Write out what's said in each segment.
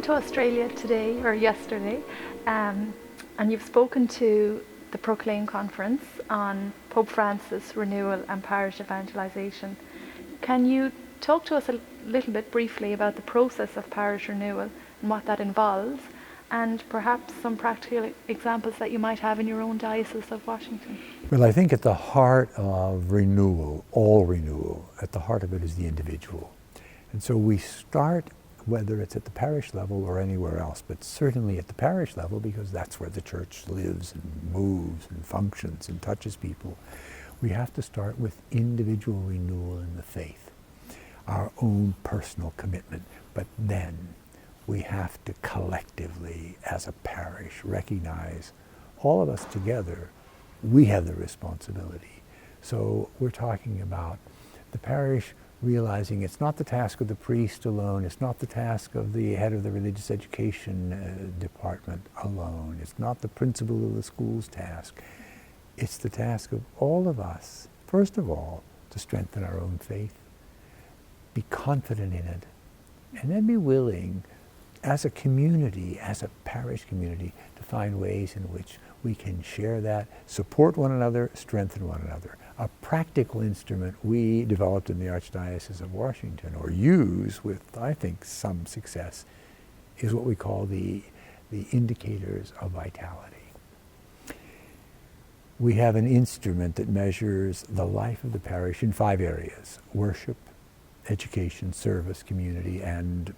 to Australia today or yesterday, and you've spoken to the Proclaim Conference on Pope Francis' renewal and parish evangelisation. Can you talk to us a little bit briefly about the process of parish renewal and what that involves, and perhaps some practical examples that you might have in your own Diocese of Washington? Well, I think at the heart of renewal, all renewal, at the heart of it is the individual. And so we start, whether it's at the parish level or anywhere else, but certainly at the parish level, because that's where the church lives and moves and functions and touches people. We have to start with individual renewal in the faith, our own personal commitment. But then we have to collectively, as a parish, recognize all of us together, we have the responsibility. So we're talking about the parish realizing it's not the task of the priest alone, it's not the task of the head of the religious education department alone, it's not the principal of the school's task. It's the task of all of us, first of all, to strengthen our own faith, be confident in it, and then be willing, as a community, as a parish community, to find ways in which we can share that, support one another, strengthen one another. A practical instrument we developed in the Archdiocese of Washington, or use with, I think, some success, is what we call the indicators of vitality. We have an instrument that measures the life of the parish in 5 areas: worship, education, service, community, and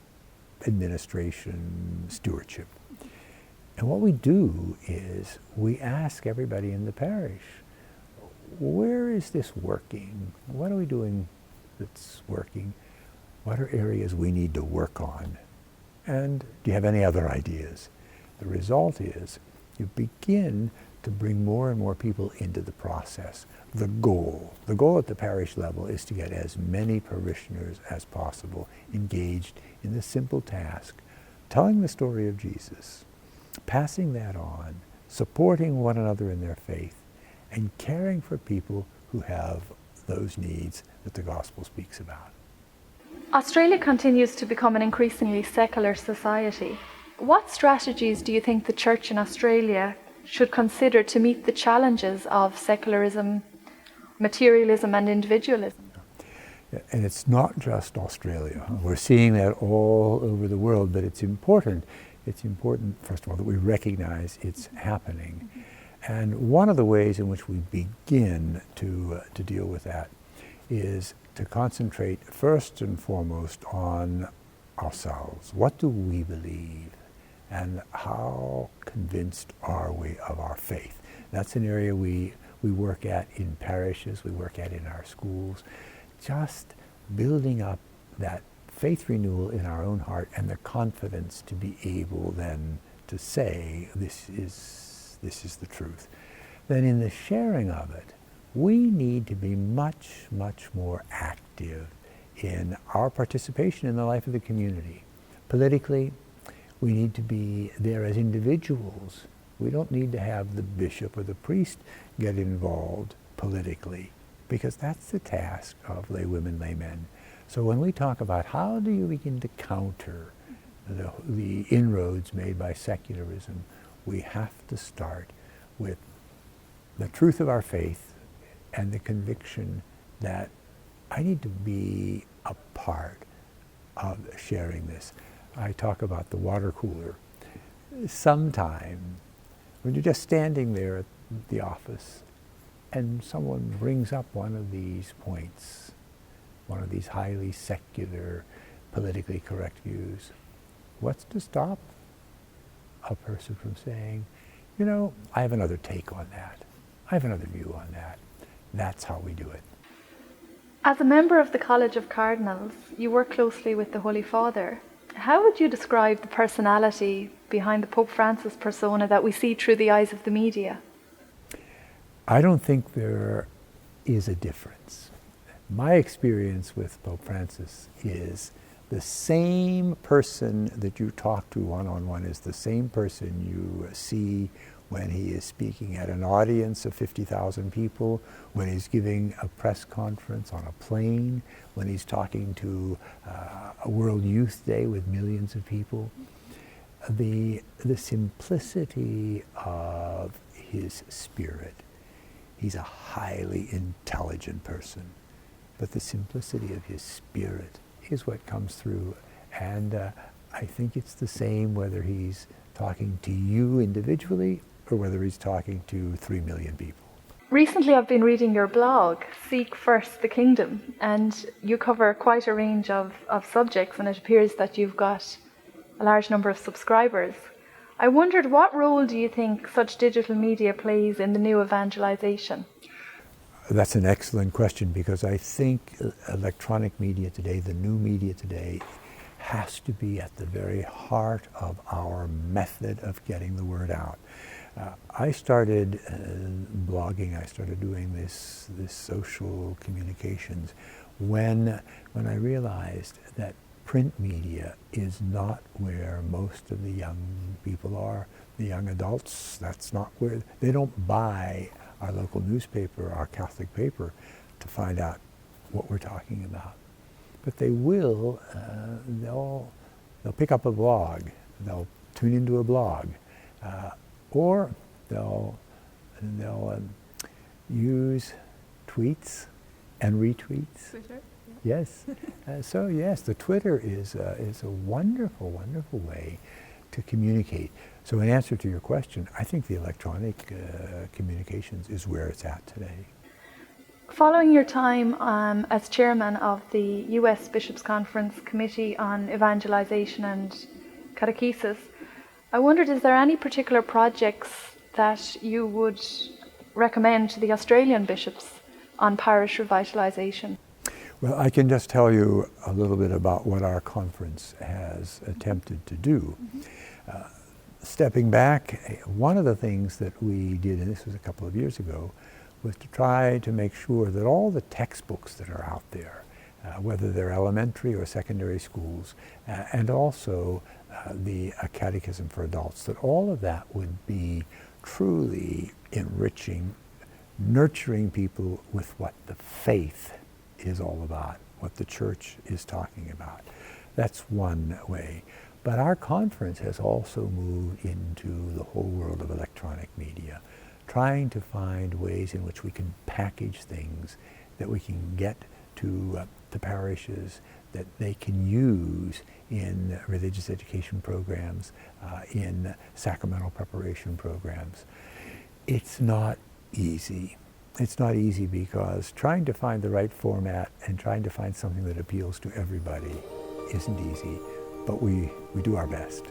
administration, stewardship. And what we do is we ask everybody in the parish, where is this working? What are we doing that's working? What are areas we need to work on? And do you have any other ideas? The result is you begin to bring more and more people into the process. The goal at the parish level is to get as many parishioners as possible engaged in the simple task, telling the story of Jesus, passing that on, supporting one another in their faith, and caring for people who have those needs that the gospel speaks about. Australia continues to become an increasingly secular society. What strategies do you think the Church in Australia should consider to meet the challenges of secularism, materialism, and individualism? And it's not just Australia. We're seeing that all over the world, but it's important. It's important, first of all, that we recognize it's happening. And one of the ways in which we begin to deal with that is to concentrate first and foremost on ourselves. What do we believe? And how convinced are we of our faith? That's an area we work at in parishes, we work at in our schools. Just building up that faith renewal in our own heart and the confidence to be able then to say, this is the truth. Then in the sharing of it, we need to be much, much more active in our participation in the life of the community. Politically, we need to be there as individuals. We don't need to have the bishop or the priest get involved politically, because that's the task of lay women, laymen. So when we talk about how do you begin to counter the inroads made by secularism, we have to start with the truth of our faith and the conviction that I need to be a part of sharing this. I talk about the water cooler. Sometime when you're just standing there at the office and someone brings up one of these points, one of these highly secular, politically correct views, what's to stop a person from saying, you know, I have another take on that. I have another view on that. That's how we do it. As a member of the College of Cardinals, you work closely with the Holy Father. How would you describe the personality behind the Pope Francis persona that we see through the eyes of the media? I don't think there is a difference. My experience with Pope Francis is the same person that you talk to one-on-one is the same person you see when he is speaking at an audience of 50,000 people, when he's giving a press conference on a plane, when he's talking to a World Youth Day with millions of people. the simplicity of his spirit. He's a highly intelligent person, but the simplicity of his spirit is what comes through. And I think it's the same whether he's talking to you individually or whether he's talking to 3 million people. Recently I've been reading your blog, Seek First the Kingdom, and you cover quite a range of subjects, and it appears that you've got a large number of subscribers. I wondered, what role do you think such digital media plays in the new evangelization? That's an excellent question, because I think electronic media today, the new media today, has to be at the very heart of our method of getting the word out. I started blogging, I started doing this social communications when I realized that print media is not where most of the young people are. The young adults, that's not where, they don't buy our local newspaper, our Catholic paper, to find out what we're talking about. But they will, they'll pick up a blog, they'll tune into a blog, or they'll use tweets and retweets. Twitter? Yes. So yes, the Twitter is a wonderful, wonderful way to communicate. So in answer to your question, I think the electronic communications is where it's at today. Following your time as chairman of the US Bishops' Conference Committee on Evangelisation and Catechesis, I wondered, is there any particular projects that you would recommend to the Australian bishops on parish revitalization? Well, I can just tell you a little bit about what our conference has attempted to do. Stepping back, one of the things that we did, and this was a couple of years ago, was to try to make sure that all the textbooks that are out there, whether they're elementary or secondary schools, and also the catechism for adults, that all of that would be truly enriching, nurturing people with what the faith is all about, what the church is talking about. That's one way. But our conference has also moved into the whole world of electronic media, trying to find ways in which we can package things that we can get to the parishes, that they can use in religious education programs, in sacramental preparation programs. It's not easy. It's not easy because trying to find the right format and trying to find something that appeals to everybody isn't easy, but we do our best.